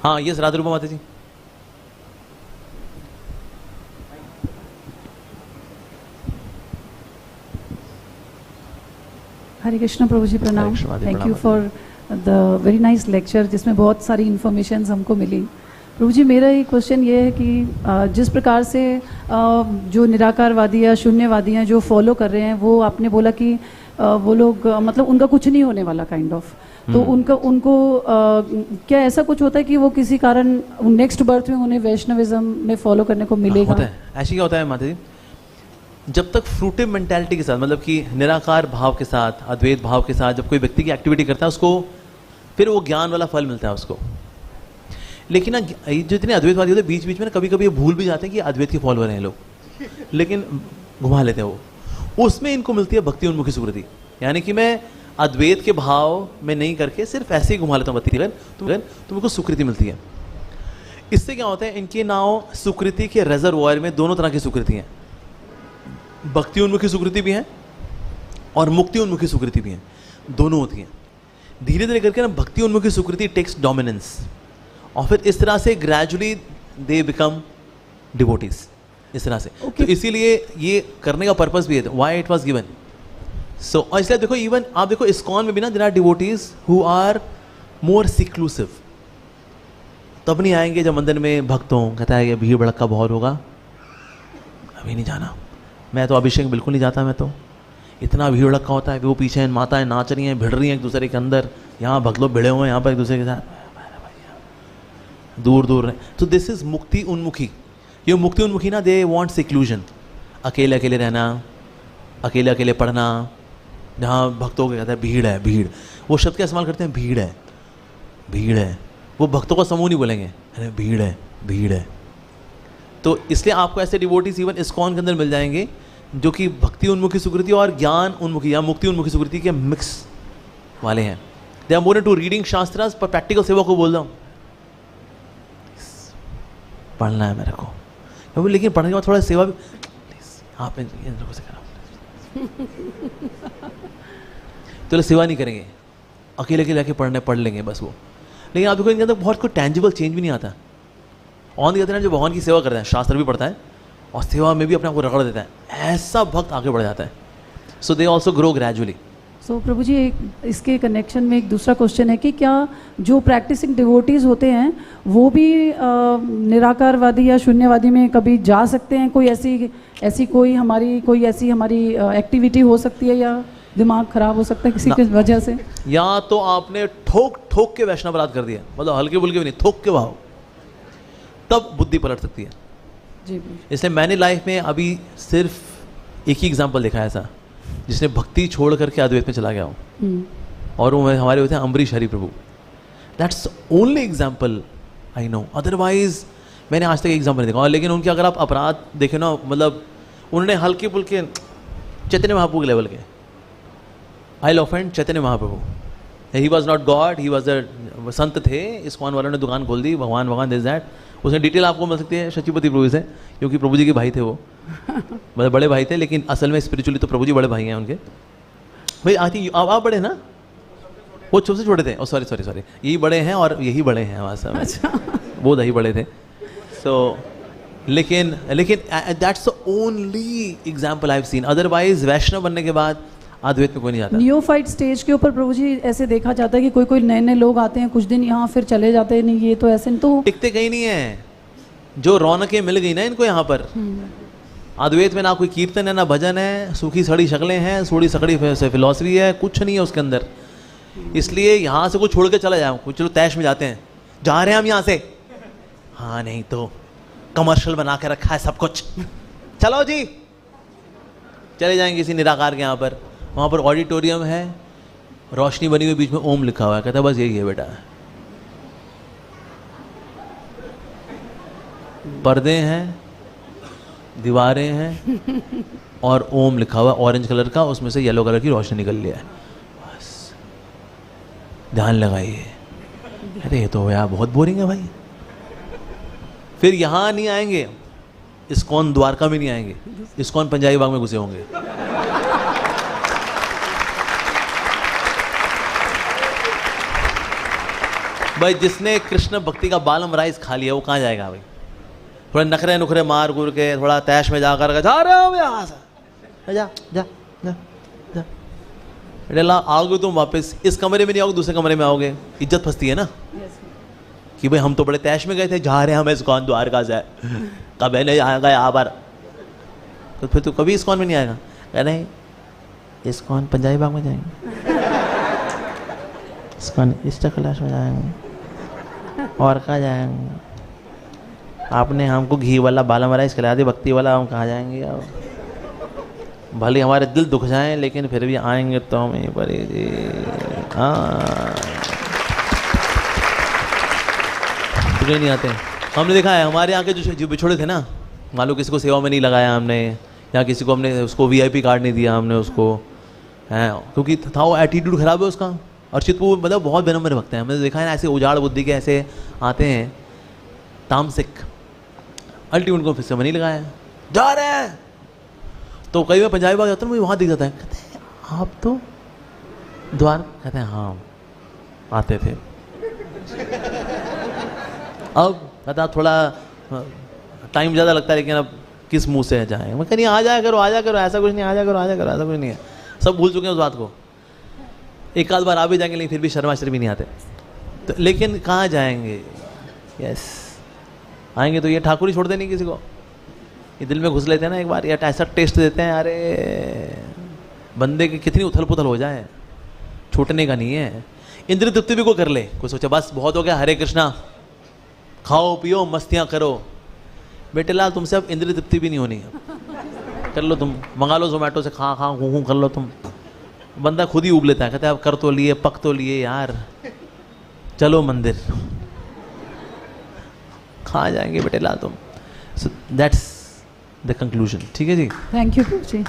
हाँ यस, राधा रूपा माता जी। हरे कृष्ण प्रभु जी, प्रणाम। Thank you for the very nice lecture, जिसमें बहुत सारी इन्फॉर्मेशन हमको मिली। प्रभु जी, मेरा एक क्वेश्चन ये है कि जिस प्रकार से जो निराकारवादी या शून्यवादी हैं जो फॉलो कर रहे हैं, वो आपने बोला कि वो लोग मतलब उनका कुछ नहीं होने वाला काइंड ऑफ, तो उनको क्या ऐसा कुछ होता है कि वो किसी कारण नेक्स्ट बर्थ में उन्हें वैष्णविज्म में फॉलो करने को मिलेगा? होता है, ऐसे क्या होता है माता जी, जब तक फ्रूटिव मेंटालिटी के साथ, मतलब कि निराकार भाव के साथ, अद्वैत भाव के साथ जब कोई व्यक्ति की एक्टिविटी करता है, उसको फिर वो ज्ञान वाला फल मिलता है उसको। लेकिन ना जो इतने अद्वैतवादी होते हैं, बीच बीच में कभी कभी ये भूल भी जाते हैं कि अद्वैत के फॉलोअर हैं लोग, लेकिन घुमा लेते हैं वो। उसमें इनको मिलती है भक्ति उन्मुखी सुकृति, यानी कि मैं अद्वैत के भाव में नहीं करके सिर्फ ऐसे ही घुमा लेता हूँ भक्ति, तुमको सुकृति मिलती है। इससे क्या होता है, इनके नाव सुकृति के रिजर्वॉयर में दोनों तरह की सुकृति हैं, भक्ति उन्मुखी सुकृति भी है और मुक्ति उन्मुखी सुकृति भी है, दोनों होती हैं। धीरे धीरे करके ना भक्ति उन्मुखी सुकृति टेक्स डोमिनेंस, और फिर इस तरह से ग्रेजुअली दे बिकम डिवोटीज, इस तरह से। तो इसीलिए ये करने का पर्पस भी है, व्हाई इट वाज गिवन। सो और इसलिए देखो, इवन आप देखो इस्कॉन में भी ना, there are devotees who are more exclusive. तब नहीं आएंगे जब मंदिर में भक्त हों, कहता है ये भीड़ भड़का बहुत होगा, अभी नहीं जाना। मैं तो अभिषेक बिल्कुल नहीं जाता, मैं तो इतना भीड़ भड़का होता है कि वो पीछे माताएं नाच रही हैं, भिड़ रही हैं एक दूसरे के अंदर, यहाँ भक्त लोग भिड़े हुए हैं यहाँ पर एक दूसरे के साथ, दूर दूर रहे। तो दिस इज मुक्ति उन्मुखी। ये मुक्ति उन्मुखी ना, दे वांट सिक्लूजन, अकेले अकेले रहना, अकेले अकेले पढ़ना। जहाँ भक्तों को कहता है भीड़ है, भीड़, वो शब्द का इस्तेमाल करते हैं, भीड़ है, भीड़ है। वो भक्तों का समूह नहीं बोलेंगे, अरे भीड़ है, भीड़ है। तो इसलिए आपको ऐसे डिवोटीज इवन इस्कॉन के अंदर मिल जाएंगे जो कि भक्ति उन्मुखी सुकृति और ज्ञान उन्मुखी या मुक्ति उन्मुखी सुकृति के मिक्स वाले हैं। They are more to reading shastras, पर प्रैक्टिकल सेवा को बोल रहा हूँ, पढ़ना है मेरे को, लेकिन पढ़ने के बाद थोड़ा सेवा भी आप से करा। तो सेवा नहीं करेंगे, अकेले अकेले आके पढ़ लेंगे बस वो। लेकिन आप देखो इनके अंदर बहुत कोई टेंजिबल चेंज भी नहीं आता। ऑन दी अदर हैंड जो भगवान की सेवा करता है, शास्त्र भी पढ़ता है और सेवा में भी अपने आप को रगड़ देता है, ऐसा भक्त आगे बढ़ जाता है। सो दे ऑल्सो ग्रो ग्रेजुअली। सो प्रभु जी, इसके कनेक्शन में एक दूसरा क्वेश्चन है कि क्या जो प्रैक्टिसिंग डिवोटीज होते हैं वो भी निराकारवादी या शून्यवादी में कभी जा सकते हैं? कोई ऐसी कोई हमारी एक्टिविटी हो सकती है, या दिमाग खराब हो सकता है किसी की वजह से? या तो आपने ठोक ठोक के वैष्णव अपराध कर दिया, मतलब हल्के बुल्के भी नहीं, ठोक के भाव, तब बुद्धि पलट सकती है जी। इसलिए मैंने लाइफ में अभी सिर्फ एक ही एग्जाम्पल देखा है ऐसा, जिसने भक्ति छोड़ करके अद्वैत में चला गया हो, और वो हमारे होते हैं Ambarish Hari Prabhu. That's only example I know, otherwise मैंने आज तक एग्जाम्पल नहीं देखा। लेकिन उनके अगर आप अपराध देखें ना, मतलब उन्होंने हल्के फुल्के चैतन्य महाप्रभु के लेवल के, I will offend Chaitanya Mahaprabhu, he was not God, he was a संत थे, इस्कॉन वालों ने दुकान खोल दी, भगवान दिस दैट। उसमें डिटेल आपको मिल सकती है शचिपति प्रभु से, क्योंकि प्रभु जी के भाई थे वो, मतलब बड़े भाई थे, लेकिन असल में स्पिरिचुअली तो प्रभु जी बड़े भाई हैं उनके। भाई आई थिंक आप बड़े ना, वो सबसे छोटे थे, सॉरी यही बड़े हैं और यही बड़े हैं वास्तव में। अच्छा। वो दही बड़े थे। सो लेकिन that's the only example I have seen. Otherwise Vaishnav बनने के बाद अद्वैत में कोई नहीं जाता। नियोफाइट स्टेज के ऊपर प्रभु जी ऐसे देखा जाता है कि कोई नए लोग आते हैं, कुछ दिन यहाँ फिर चले जाते हैं, नहीं ये तो ऐसे तो टिकते कहीं नहीं है। जो रौनकें मिल गई ना इनको यहाँ पर, अद्वैत में ना कोई कीर्तन है, ना भजन है, सूखी सड़ी शक्लें हैं, सूढ़ी सकड़ी फिलॉसफी है, कुछ नहीं है उसके अंदर। इसलिए यहाँ से कोई छोड़ के चला जाए, कुछ लोग तैश में जाते हैं, जा रहे हैं हम यहाँ से, हाँ नहीं तो कमर्शियल बना के रखा है सब कुछ, चलो जी चले जाएंगे किसी निराकार के यहाँ पर। वहाँ पर ऑडिटोरियम है, रोशनी बनी हुई, बीच में ओम लिखा हुआ है, कहता है बस यही है बेटा। पर्दे हैं, दीवारें हैं और ओम लिखा हुआ ऑरेंज कलर का, उसमें से येलो कलर की रोशनी निकल लिया है, बस ध्यान लगाइए। अरे ये तो यार बहुत बोरिंग है भाई। फिर यहाँ नहीं आएंगे, इस्कॉन द्वारका में नहीं आएंगे, इस्कॉन पंजाबी बाग में घुसे होंगे। भाई जिसने कृष्ण भक्ति का बालम राइस खा लिया वो कहाँ जाएगा भाई? थोड़े नखरे नुखरे मार गुर के थोड़ा तैश में जाकर जा रहे हो यहाँ से, जा जा जा जा बेटा आओगे तुम वापस इस कमरे में नहीं आओगे, दूसरे कमरे में आओगे, इज्जत फंसती है ना कि भाई हम तो बड़े तैश में गए थे, जा रहे हैं हम इस्कॉन द्वारका से, कब है नहीं आएगा यहाँ पर, तो फिर तो कभी इस्कॉन में नहीं आएगा। कह नहीं इस्कॉन पंजाबी बाग में जाएंगे, इस्कॉन ईस्टर कैलाश में जाएंगे, और कहाँ जाएंगे? आपने हमको घी वाला बालम राइस खिला दिया, भक्ति वाला हम कहाँ जाएंगे? और भले हमारे दिल दुख जाएं लेकिन फिर भी आएंगे तो हम यहीं पर ही। हाँ नहीं आते। हमने देखा है हमारे यहाँ के जो बिछोड़े थे ना, मान लो किसी को सेवा में नहीं लगाया हमने, या किसी को हमने उसको VIP कार्ड नहीं दिया हमने उसको, है क्योंकि था वो एटीट्यूड खराब है उसका। अर्चित वो मतलब बहुत बेनंबर भक्त हैं, हमने देखा है ना, ऐसे उजाड़ बुद्धि के ऐसे आते हैं तामसिक, अल्टीमेट को फिर से नहीं लगाया, जा रहे हैं। तो कई बार पंजाबी बाग जाता है, मुझे वहाँ दिख जाता है, कहते हैं आप तो द्वार, कहते हैं हाँ आते थे। अब कहता थोड़ा टाइम ज़्यादा लगता है लेकिन अब किस मुंह से जाएंगे? मैं कहीं आ जाया करो, आ जाया करो, ऐसा कुछ नहीं, आ जाया करो, आ जाया करो, ऐसा कुछ नहीं है। सब भूल चुके हैं उस बात को, एक आध बार आ भी जाएंगे लेकिन फिर भी शर्माश्रम भी नहीं आते। तो लेकिन कहाँ जाएंगे? यस आएंगे तो ये ठाकुर ही छोड़ देने किसी को, ये दिल में घुस लेते हैं ना एक बार, या ऐसा टेस्ट देते हैं, अरे बंदे की कितनी उथल पुथल हो जाए, छूटने का नहीं है। इंद्र तृप्ति भी को कर ले, कोई सोचा बस बहुत हो गया, हरे कृष्णा खाओ पियो मस्तियाँ करो, बेटे लाल तुमसे अब इंद्र तृप्ति भी नहीं होनी, कर लो तुम, मंगा लो जोमेटो से, खा खा घूँ कर लो तुम। बंदा खुद ही उब लेता है, कहता है अब कर तो लिए, पक तो लिए यार, चलो मंदिर। कहाँ जाएंगे बेटे लाल तुम? So that's the conclusion. ठीक है जी, थैंक यू प्रभु जी।